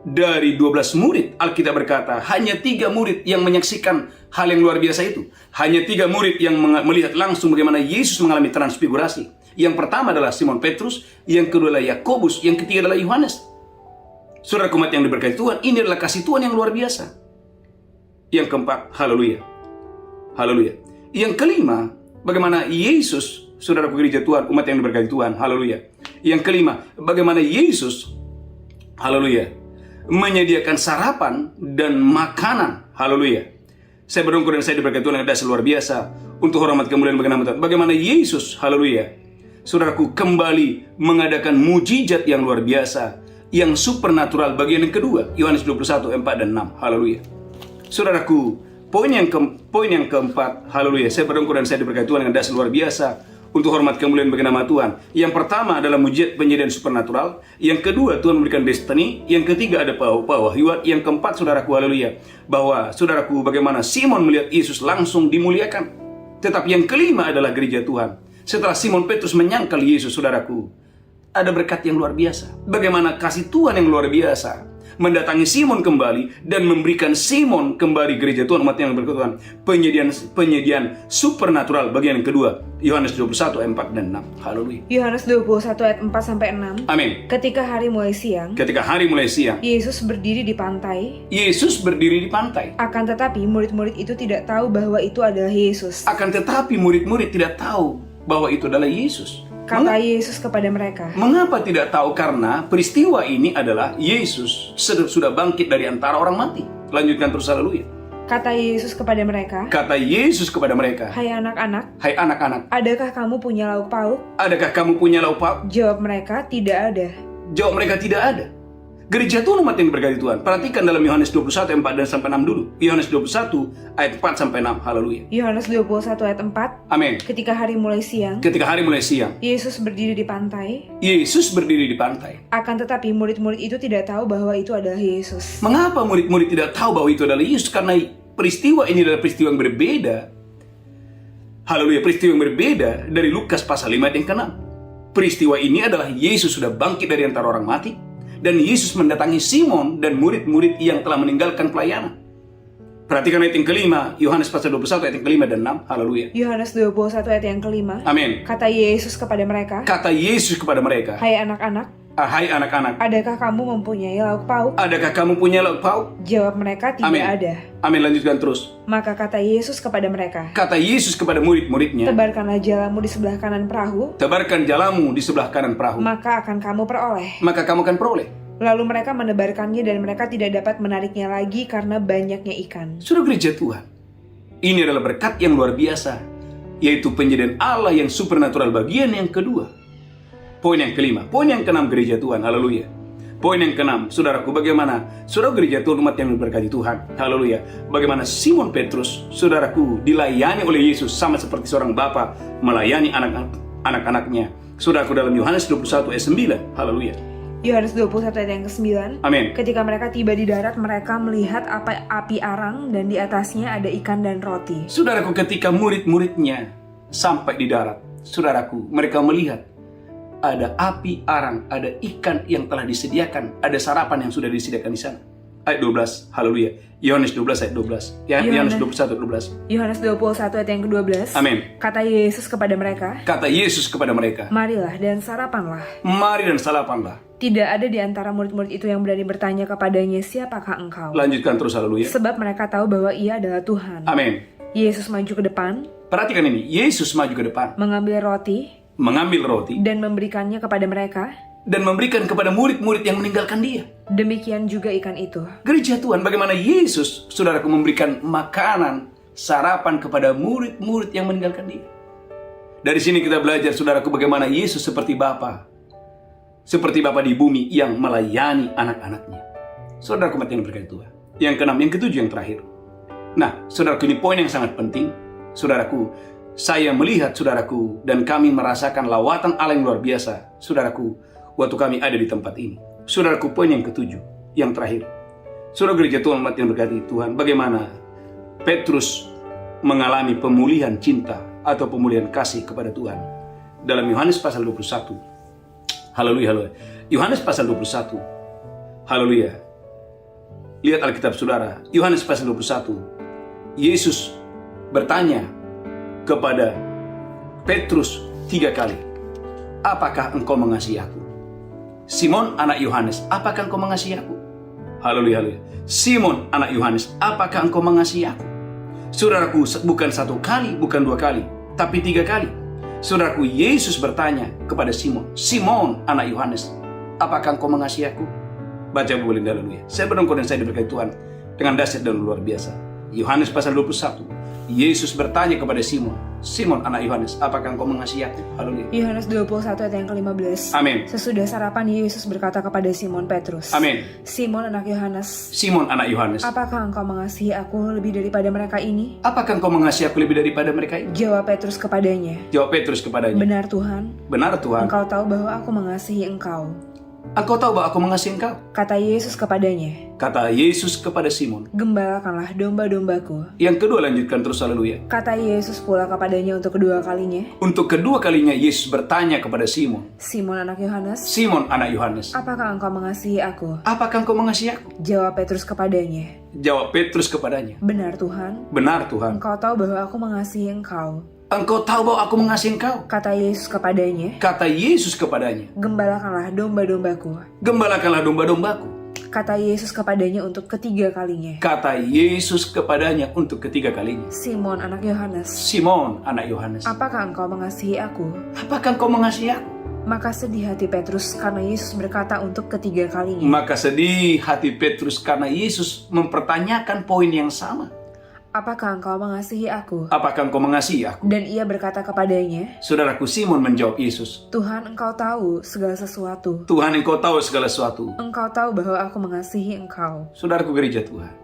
Dari 12 murid, Alkitab berkata, hanya 3 murid yang menyaksikan hal yang luar biasa itu. Hanya 3 murid yang melihat langsung bagaimana Yesus mengalami transfigurasi. Yang pertama adalah Simon Petrus, yang kedua adalah Yakobus, yang ketiga adalah Yohanes. Saudara umat yang diberkati Tuhan, ini adalah kasih Tuhan yang luar biasa. Yang keempat, haleluya, haleluya. Yang kelima, bagaimana Yesus, saudaraku gereja Tuhan, umat yang diberkati Tuhan, haleluya. Yang kelima, bagaimana Yesus, haleluya, menyediakan sarapan dan makanan, haleluya. Saya bersyukur dan saya diberkati Tuhan yang dasar luar biasa untuk hormat kemuliaan bagi nama Tuhan. Bagaimana Yesus, haleluya, saudaraku, kembali mengadakan mujizat yang luar biasa, yang supernatural. Bagian yang kedua, Yohanes 21, 4 dan 6. Haleluya. Saudaraku, poin yang keempat, haleluya, saya bersyukur dan saya diberkati Tuhan dengan dasar luar biasa untuk hormat kemuliaan bagi nama Tuhan. Yang pertama adalah mujizat penyediaan supernatural. Yang kedua, Tuhan memberikan destiny. Yang ketiga ada pewahyuan. Yang keempat, saudaraku, haleluya, bahwa saudaraku, bagaimana Simon melihat Yesus langsung dimuliakan. Tetapi yang kelima adalah gereja Tuhan. Setelah Simon Petrus menyangkal Yesus, saudaraku, ada berkat yang luar biasa. Bagaimana kasih Tuhan yang luar biasa mendatangi Simon kembali dan memberikan Simon kembali, gereja Tuhan, umat yang berkat Tuhan, penyediaan supernatural. Bagian yang kedua, Yohanes 21 ayat 4 dan 6. Haleluya. Yohanes 21 ayat 4 sampai 6. Amin. Ketika hari mulai siang, Yesus berdiri di pantai. Yesus berdiri di pantai. Akan tetapi murid-murid itu tidak tahu bahwa itu adalah Yesus. Akan tetapi murid-murid tidak tahu bahwa itu adalah Yesus. Kata Yesus kepada mereka, Mengapa tidak tahu? Karena peristiwa ini adalah Yesus sudah bangkit dari antara orang mati. Lanjutkan terus, haleluya. Kata Yesus kepada mereka, Kata Yesus kepada mereka, Hai anak-anak, Hai anak-anak, adakah kamu punya lauk pauk? adakah kamu punya lauk pauk? Jawab mereka, tidak ada. Jawab mereka, tidak ada. Gereja Tuhan umat yang berkati Tuhan. Perhatikan dalam Yohanes 21 ayat 4 dan sampai 6 dulu. Yohanes 21 ayat 4 sampai 6. Haleluya. Yohanes 21 ayat 4. Amin. Ketika hari mulai siang, Yesus berdiri di pantai. Akan tetapi murid-murid itu tidak tahu bahwa itu adalah Yesus. Mengapa murid-murid tidak tahu bahwa itu adalah Yesus? Karena peristiwa ini adalah peristiwa yang berbeda. Haleluya, peristiwa yang berbeda dari Lukas pasal 5 ayat yang ke-6. Peristiwa ini adalah Yesus sudah bangkit dari antara orang mati. Dan Yesus mendatangi Simon dan murid-murid yang telah meninggalkan pelayanan. Perhatikan ayat yang kelima, Yohanes pasal 21 ayat yang kelima dan 6. Haleluya. Yohanes 21 ayat yang kelima. Amin. Kata Yesus kepada mereka, Hai anak-anak, adakah kamu mempunyai lauk pauk? Jawab mereka, tidak ada. Amin, lanjutkan terus. Maka kata Yesus kepada mereka, Kata Yesus kepada murid-muridnya, tebarkanlah jalamu di sebelah kanan perahu, maka akan kamu peroleh. Lalu mereka menebarkannya dan mereka tidak dapat menariknya lagi karena banyaknya ikan. Saudara gereja Tuhan, ini adalah berkat yang luar biasa, yaitu penyediaan Allah yang supernatural bagian yang kedua. Poin yang kelima, poin yang keenam gereja Tuhan, haleluya. Poin yang keenam, saudaraku, bagaimana saudara gereja Tuhan umat yang diberkati Tuhan, haleluya. Bagaimana Simon Petrus, saudaraku, dilayani oleh Yesus sama seperti seorang bapa melayani anak-anaknya. Saudaraku, dalam Yohanes 21 ayat 9, haleluya. Yohanes 21 ayat yang ke-9. Amin. Ketika mereka tiba di darat, mereka melihat api arang dan di atasnya ada ikan dan roti. Saudaraku, ketika murid-muridnya sampai di darat, saudaraku, mereka melihat ada api arang, ada ikan yang telah disediakan, ada sarapan yang sudah disediakan di sana. Ayat 12, haleluya. Yohanes 12 ayat 12. Ya, Yohanes 21 ayat 12. Yohanes 21 ayat yang ke-12. Amin. Kata Yesus kepada mereka, Marilah dan sarapanlah. Tidak ada di antara murid-murid itu yang berani bertanya kepadanya, Siapakah engkau? Lanjutkan terus, haleluya. Sebab mereka tahu bahwa ia adalah Tuhan. Amin. Yesus maju ke depan. Perhatikan ini, Yesus maju ke depan, mengambil roti dan memberikannya kepada mereka, dan memberikan kepada murid-murid yang meninggalkan dia. Demikian juga ikan itu. Gereja Tuhan, bagaimana Yesus, saudaraku, memberikan makanan, sarapan kepada murid-murid yang meninggalkan dia. Dari sini kita belajar, saudaraku, bagaimana Yesus seperti Bapa di bumi yang melayani anak-anaknya. Saudaraku umat yang berkati Tuhan. Yang keenam, yang ketujuh, yang terakhir. Nah, saudaraku, ini poin yang sangat penting. Saudaraku, saya melihat, saudaraku, dan kami merasakan lawatan Allah yang luar biasa, saudaraku, waktu kami ada di tempat ini. Saudaraku, poin yang ketujuh, yang terakhir. Saudara gereja Tuhan, umat yang berkati Tuhan, bagaimana Petrus mengalami pemulihan cinta atau pemulihan kasih kepada Tuhan. Dalam Yohanes pasal 21. Haleluya, haleluya. Yohanes pasal 21. Haleluya. Lihat Alkitab saudara, Yohanes pasal 21. Yesus bertanya kepada Petrus 3 kali, apakah engkau mengasihi aku? Simon anak Yohanes, apakah engkau mengasihi aku? Haleluya, haleluya. Simon anak Yohanes, apakah engkau mengasihi aku? Saudaraku, bukan 1 kali, bukan 2 kali, tapi 3 kali. Saudaraku, Yesus bertanya kepada Simon, Simon anak Yohanes, apakah engkau mengasihi aku? Baca boleh, haleluya. Saya berdoa dan saya diberkati Tuhan dengan dahsyat dan luar biasa. Yohanes pasal 21. Yesus bertanya kepada Simon, Simon anak Yohanes, apakah engkau mengasihi aku? Haleluya. Yohanes 21 ayat yang ke-15. Amin. Sesudah sarapan, Yesus berkata kepada Simon Petrus, Amin. Simon anak Yohanes, apakah engkau mengasihi aku lebih daripada mereka ini? Apakah engkau mengasihi aku lebih daripada mereka ini? Jawab Petrus kepadanya, Benar Tuhan. Engkau tahu bahwa aku mengasihi engkau. Engkau tahu bahwa aku mengasihi engkau. Kata Yesus kepada Simon, Gembalakanlah domba-dombaku. Yang kedua, lanjutkan terus, haleluya. Kata Yesus pula kepadanya untuk kedua kalinya, Yesus bertanya kepada Simon, Simon anak Yohanes, apakah engkau mengasihi aku? Jawab Petrus kepadanya, Benar Tuhan. Engkau tahu bahwa aku mengasihi engkau. Kata Yesus kepadanya, Gembalakanlah domba-dombaku. Kata Yesus kepadanya untuk ketiga kalinya, Simon anak Yohanes, apakah engkau mengasihi aku? Maka sedih hati Petrus karena Yesus berkata untuk ketiga kalinya, Maka sedih hati Petrus karena Yesus mempertanyakan poin yang sama. apakah engkau mengasihi aku? Apakah engkau mengasihi aku? Dan ia berkata kepadanya, Saudaraku, Simon menjawab Yesus, Tuhan, engkau tahu segala sesuatu. Tuhan, engkau tahu segala sesuatu. Engkau tahu bahwa aku mengasihi engkau. Saudaraku gereja Tuhan,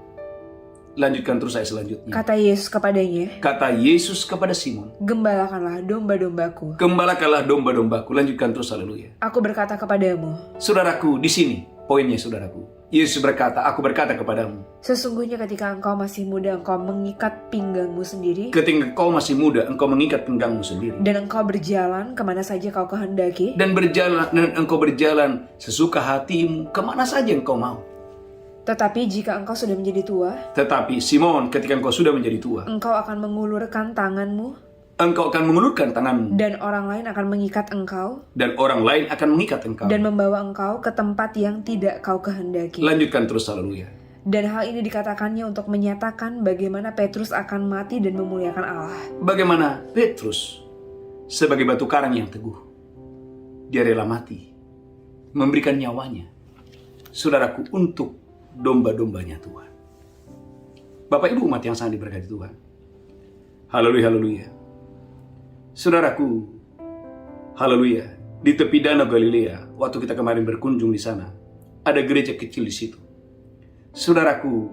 lanjutkan terus saya selanjutnya. Kata Yesus kepadanya, Kata Yesus kepada Simon, gembalakanlah domba-dombaku. gembalakanlah domba-dombaku. Lanjutkan terus, haleluya. Aku berkata kepadamu, Saudaraku, di sini poinnya, saudaraku. Yesus berkata, aku berkata kepadamu, sesungguhnya ketika engkau masih muda, engkau mengikat pinggangmu sendiri, ketika engkau masih muda, engkau mengikat pinggangmu sendiri. dan engkau berjalan kemana saja kau kehendaki, Dan engkau berjalan sesuka hatimu kemana saja engkau mau. tetapi jika engkau sudah menjadi tua, Tetapi Simon, ketika engkau sudah menjadi tua, engkau akan mengulurkan tanganmu, engkau akan mengulurkan tanganmu, dan orang lain akan mengikat engkau, dan orang lain akan mengikat engkau. dan membawa engkau ke tempat yang tidak kau kehendaki. Lanjutkan terus, haleluya. Dan hal ini dikatakannya untuk menyatakan bagaimana Petrus akan mati dan memuliakan Allah. Bagaimana Petrus sebagai batu karang yang teguh, dia rela mati, memberikan nyawanya, saudaraku, untuk domba-dombanya Tuhan. Bapak Ibu umat yang sangat diberkati Tuhan, haleluya, haleluya. Saudaraku, haleluya, di tepi danau Galilea, waktu kita kemarin berkunjung di sana, ada gereja kecil di situ. Saudaraku,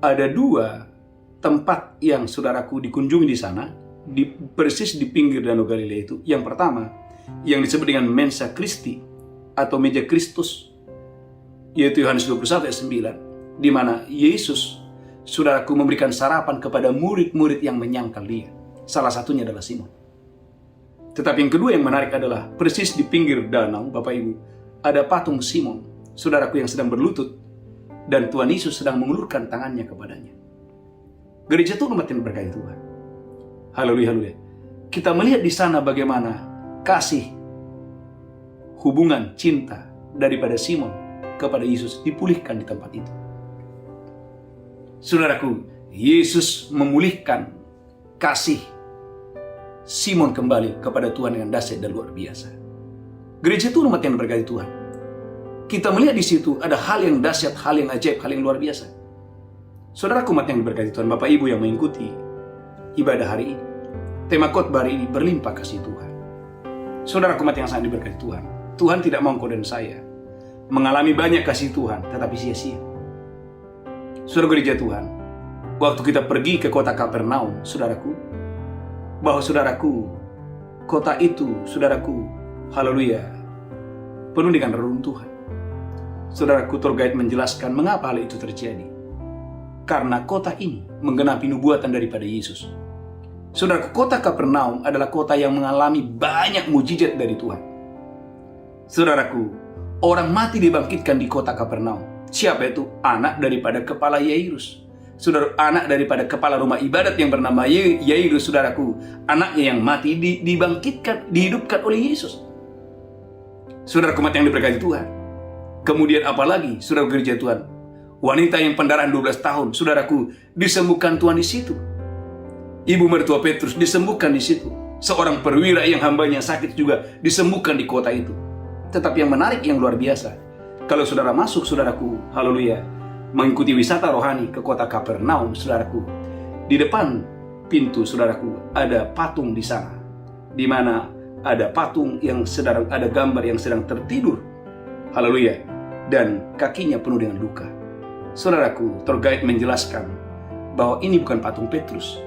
ada 2 tempat yang saudaraku dikunjungi di sana, persis di pinggir danau Galilea itu. Yang pertama, yang disebut dengan Mensa Christi atau meja Kristus, yaitu Yohanes 21 ayat 9, di mana Yesus, saudaraku, memberikan sarapan kepada murid-murid yang menyangkal dia. Salah satunya adalah Simon. Tetapi yang kedua yang menarik adalah persis di pinggir danau, Bapak Ibu, ada patung Simon, saudaraku, yang sedang berlutut, dan Tuhan Yesus sedang mengulurkan tangannya kepadanya. Gereja Tuhan umat yang berkati Tuhan, haleluya, haleluya. Kita melihat di sana bagaimana kasih, hubungan cinta daripada Simon kepada Yesus dipulihkan di tempat itu. Saudaraku, Yesus memulihkan kasih Simon kembali kepada Tuhan dengan dahsyat dan luar biasa. Gereja Tuhan umat yang berkati Tuhan, kita melihat di situ ada hal yang dahsyat, hal yang ajaib, hal yang luar biasa. Saudaraku umat yang berkati Tuhan, Bapak Ibu yang mengikuti ibadah hari ini, tema khotbah hari ini, berlimpah kasih Tuhan. Saudaraku umat yang sangat diberkati Tuhan, Tuhan tidak mau engkau dan saya mengalami banyak kasih Tuhan tetapi sia-sia. Saudara gereja Tuhan, waktu kita pergi ke kota Kapernaum, saudaraku, bahwa saudaraku, kota itu, saudaraku, haleluya, penuh dengan reruntuhan. Saudaraku, tour guide menjelaskan mengapa hal itu terjadi. Karena kota ini menggenapi nubuatan daripada Yesus. Saudaraku, kota Kapernaum adalah kota yang mengalami banyak mujizat dari Tuhan. Saudaraku, orang mati dibangkitkan di kota Kapernaum. Siapa itu? Anak daripada kepala Yairus. Saudara, anak daripada kepala rumah ibadat yang bernama Yairus, saudaraku, anaknya yang mati dibangkitkan, dihidupkan oleh Yesus. Saudara umat yang diberkati Tuhan. Kemudian apalagi, saudara gereja Tuhan, wanita yang pendarahan 12 tahun, saudaraku, disembuhkan Tuhan di situ. Ibu mertua Petrus disembuhkan di situ. Seorang perwira yang hambanya sakit juga disembuhkan di kota itu. Tetapi yang menarik, yang luar biasa, kalau saudara masuk, saudaraku, haleluya, mengikuti wisata rohani ke kota Kapernaum, saudaraku, di depan pintu, saudaraku, ada patung di sana, di mana ada patung yang sedang, ada gambar yang sedang tertidur, haleluya, dan kakinya penuh dengan luka. Saudaraku, tour guide menjelaskan bahwa ini bukan patung Petrus,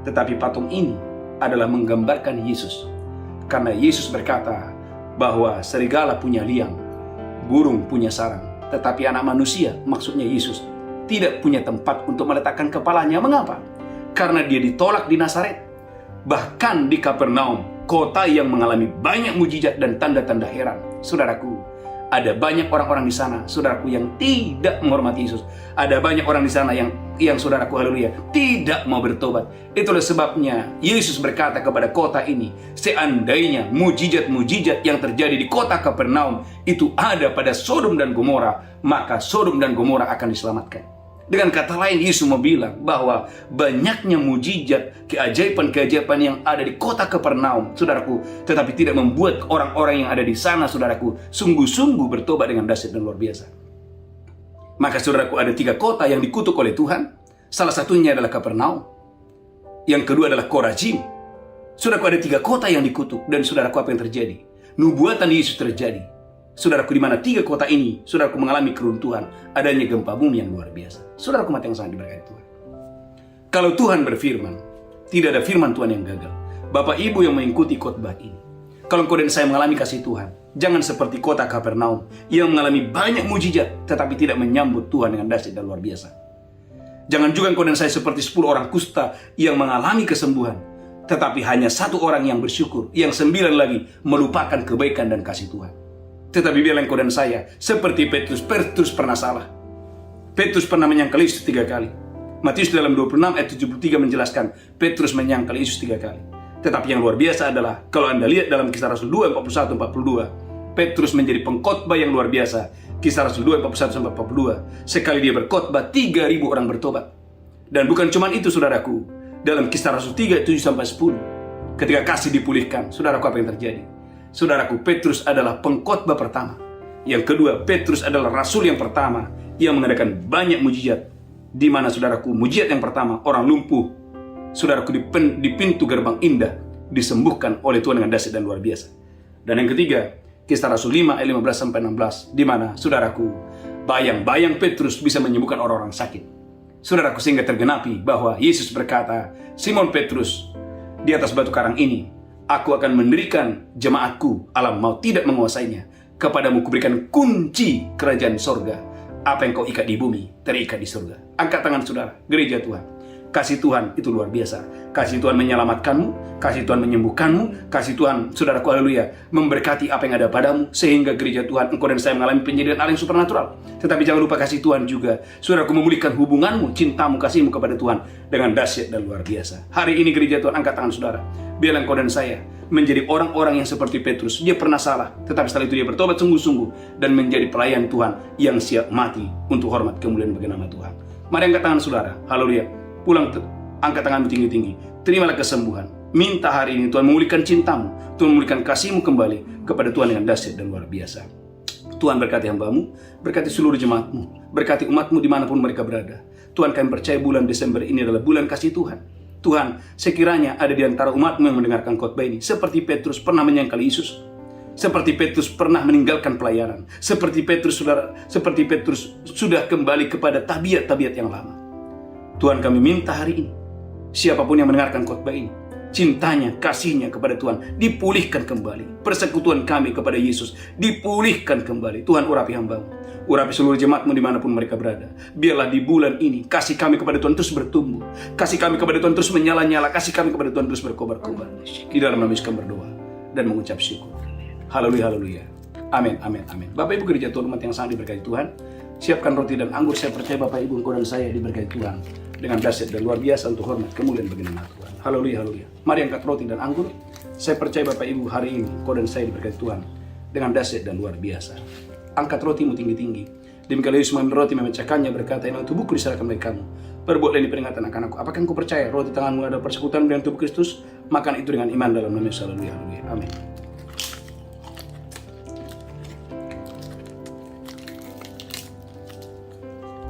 tetapi patung ini adalah menggambarkan Yesus, karena Yesus berkata bahwa serigala punya liang, burung punya sarang, tetapi anak manusia, maksudnya Yesus, tidak punya tempat untuk meletakkan kepalanya. Mengapa? Karena dia ditolak di Nazaret. Bahkan di Kapernaum, kota yang mengalami banyak mujizat dan tanda-tanda heran. Saudaraku, ada banyak orang-orang di sana, saudaraku, yang tidak menghormati Yesus. Ada banyak orang di sana yang saudaraku, haleluya, tidak mau bertobat. Itulah sebabnya Yesus berkata kepada kota ini, seandainya mujizat-mujizat yang terjadi di kota Kapernaum itu ada pada Sodom dan Gomora, maka Sodom dan Gomora akan diselamatkan. Dengan kata lain, Yesus mau bilang bahwa banyaknya mujizat, keajaiban-keajaiban yang ada di kota Kapernaum, saudaraku, tetapi tidak membuat orang-orang yang ada di sana, saudaraku, sungguh-sungguh bertobat dengan dahsyat dan luar biasa. Maka saudaraku, ada 3 kota yang dikutuk oleh Tuhan. Salah satunya adalah Kapernaum. Yang kedua adalah Korazim. Saudaraku, ada 3 kota yang dikutuk. Dan saudaraku, apa yang terjadi? Nubuatan Yesus terjadi. Saudaraku, di mana 3 kota ini, saudaraku mengalami keruntuhan, adanya gempa bumi yang luar biasa. Saudaraku mati yang sangat diberkati Tuhan. Kalau Tuhan berfirman, tidak ada firman Tuhan yang gagal. Bapak Ibu yang mengikuti khotbah ini, kalau engkau dan saya mengalami kasih Tuhan, jangan seperti kota Kapernaum yang mengalami banyak mujizat, tetapi tidak menyambut Tuhan dengan dahsyat dan luar biasa. Jangan juga engkau dan saya seperti 10 orang kusta yang mengalami kesembuhan, tetapi hanya 1 orang yang bersyukur, yang 9 lagi melupakan kebaikan dan kasih Tuhan. Tetapi biarlah engkau dan saya seperti Petrus. Petrus pernah salah. Petrus pernah menyangkal Yesus 3 kali. Matius dalam 26 ayat 73 menjelaskan Petrus menyangkal Yesus 3 kali. Tetapi yang luar biasa adalah kalau Anda lihat dalam Kisah Rasul 2 41-42, Petrus menjadi pengkhotbah yang luar biasa. Kisah Rasul 2 41-42, sekali dia berkhotbah 3.000 orang bertobat. Dan bukan cuma itu saudaraku, dalam Kisah Rasul 3 7-10, ketika kasih dipulihkan, saudaraku apa yang terjadi? Saudaraku, Petrus adalah pengkhotbah pertama. Yang kedua, Petrus adalah rasul yang pertama yang mengadakan banyak mujizat. Di mana saudaraku, mujizat yang pertama, orang lumpuh, saudaraku, di pintu gerbang indah disembuhkan oleh Tuhan dengan dahsyat dan luar biasa. Dan yang ketiga, Kisah Rasul 5 ayat 15-16, di mana saudaraku, bayang-bayang Petrus bisa menyembuhkan orang-orang sakit. Saudaraku, sehingga tergenapi bahwa Yesus berkata, Simon Petrus, di atas batu karang ini aku akan mendirikan jemaatku, alam maut tidak menguasainya. Kepadamu kuberikan kunci kerajaan sorga. Apa yang kau ikat di bumi, terikat di surga. Angkat tangan saudara, gereja Tuhan. Kasih Tuhan itu luar biasa. Kasih Tuhan menyelamatkanmu, kasih Tuhan menyembuhkanmu, kasih Tuhan, saudaraku, haleluya, memberkati apa yang ada padamu, sehingga gereja Tuhan, engkau dan saya mengalami penyediaan Allah yang supernatural. Tetapi jangan lupa kasih Tuhan juga, saudaraku, memulihkan hubunganmu, cintamu, kasihmu kepada Tuhan dengan dahsyat dan luar biasa. Hari ini gereja Tuhan, angkat tangan saudara. Biarlah engkau dan saya menjadi orang-orang yang seperti Petrus. Dia pernah salah, tetapi setelah itu dia bertobat sungguh-sungguh dan menjadi pelayan Tuhan yang siap mati untuk hormat kemuliaan bagi nama Tuhan. Mari angkat tangan saudara, haleluya. Pulang, angkat tanganmu tinggi-tinggi. Terimalah kesembuhan. Minta hari ini Tuhan memulihkan cintamu, Tuhan memulihkan kasihmu kembali kepada Tuhan dengan dahsyat dan luar biasa. Tuhan berkati hambamu, berkati seluruh jemaatmu, berkati umatmu dimanapun mereka berada. Tuhan, kami percaya bulan Desember ini adalah bulan kasih Tuhan. Tuhan, sekiranya ada di antara umatmu yang mendengarkan khotbah ini, seperti Petrus pernah menyangkal Yesus, seperti Petrus pernah meninggalkan pelayanan, seperti Petrus sudah kembali kepada tabiat-tabiat yang lama. Tuhan, kami minta hari ini, siapapun yang mendengarkan khotbah ini, cintanya, kasihnya kepada Tuhan dipulihkan kembali. Persekutuan kami kepada Yesus dipulihkan kembali. Tuhan, urapi hambamu, urapi seluruh jemaatmu dimanapun mereka berada. Biarlah di bulan ini kasih kami kepada Tuhan terus bertumbuh, kasih kami kepada Tuhan terus menyala-nyala, kasih kami kepada Tuhan terus berkobar-kobar. Di dalam nama Yesus kami berdoa dan mengucap syukur. Haleluya, haleluya. Amin, amin, amin. Bapak Ibu gereja Tuhan, umat yang sangat diberkati Tuhan, siapkan roti dan anggur. Saya percaya Bapak Ibu, engkau dan saya diberkati Tuhan dengan dahsyat dan luar biasa untuk hormat kemuliaan bagi nama Tuhan. Haleluya, haleluya. Mari angkat roti dan anggur. Saya percaya Bapak Ibu hari ini engkau dan saya diberkati Tuhan dengan dahsyat dan luar biasa. Angkat rotimu tinggi-tinggi. Demikian Yesus mengambil roti, memecahkannya, berkata, ini tubuhku diserahkan bagi kamu. Perbuatlah ini peringatan akan aku. Apakah engkau percaya roti tanganmu adalah persekutuan dengan tubuh Kristus? Makan itu dengan iman dalam nama Yesus. Haleluya, haleluya. Amin.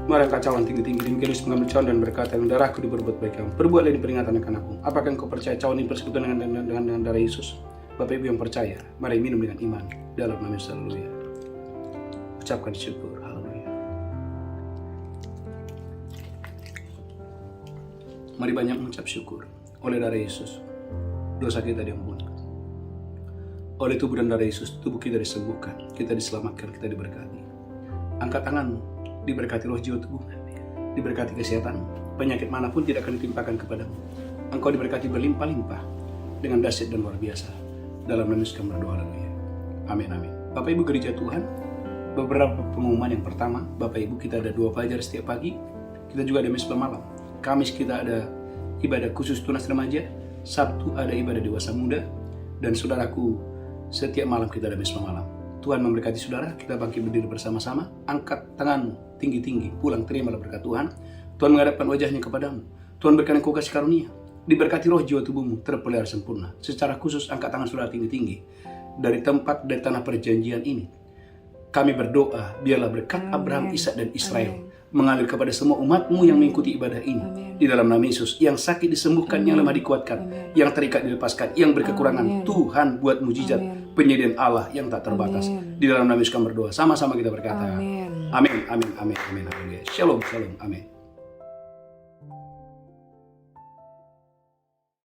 Mari angkat cawan tinggi-tinggi. Demikian Yesus mengambil cawan dan berkata, darahku diperbuat bagi kamu. Perbuatlah ini peringatan akan aku. Apakah engkau percaya cawan ini persekutuan dengan darah Yesus? Bapak Ibu yang percaya, mari minum dengan iman dalam nama Yesus. Haleluya. Ucapkan syukur. Haleluya. Mari banyak mengucap syukur. Oleh darah Yesus, dosa kita diampuni. Oleh tubuh dan darah Yesus, tubuh kita disembuhkan, kita diselamatkan, kita diberkati. Angkat tanganmu. Diberkati roh, jiwa, tubuh, diberkati kesehatan, penyakit manapun tidak akan ditimpakan kepadamu. Engkau diberkati berlimpah-limpah dengan dahsyat dan luar biasa. Dalam nama Yesus kami berdoa, haleluya. Amin, amin. Bapak Ibu gereja Tuhan, beberapa pengumuman. Yang pertama, Bapak Ibu, kita ada 2 fajar setiap pagi, kita juga ada mesbah malam. Kamis kita ada ibadah khusus tunas remaja, Sabtu ada ibadah dewasa muda, dan saudaraku, setiap malam kita ada mesbah malam. Tuhan memberkati saudara, kita bangkit berdiri bersama-sama, angkat tanganmu tinggi-tinggi, pulang terimalah berkat Tuhan. Tuhan menghadapkan wajahnya kepadamu, Tuhan berikan engkau kasih karunia, diberkati roh, jiwa, tubuhmu terpelihara sempurna. Secara khusus angkat tangan saudara tinggi-tinggi. Dari tanah perjanjian ini, kami berdoa, biarlah berkat Abraham, Ishak dan Israel mengalir kepada semua umat-Mu yang mengikuti ibadah ini. Amin. Di dalam nama Yesus, yang sakit disembuhkan, yang lemah dikuatkan, Amin. yang terikat dilepaskan, yang berkekurangan. Amin. Tuhan buat mujizat, Amin. penyediaan Allah yang tak terbatas. Amin. Di dalam nama Yesus kami berdoa. Sama-sama kita berkata, Amin. amin, amin, amin, amin, amin. Shalom, shalom, amin.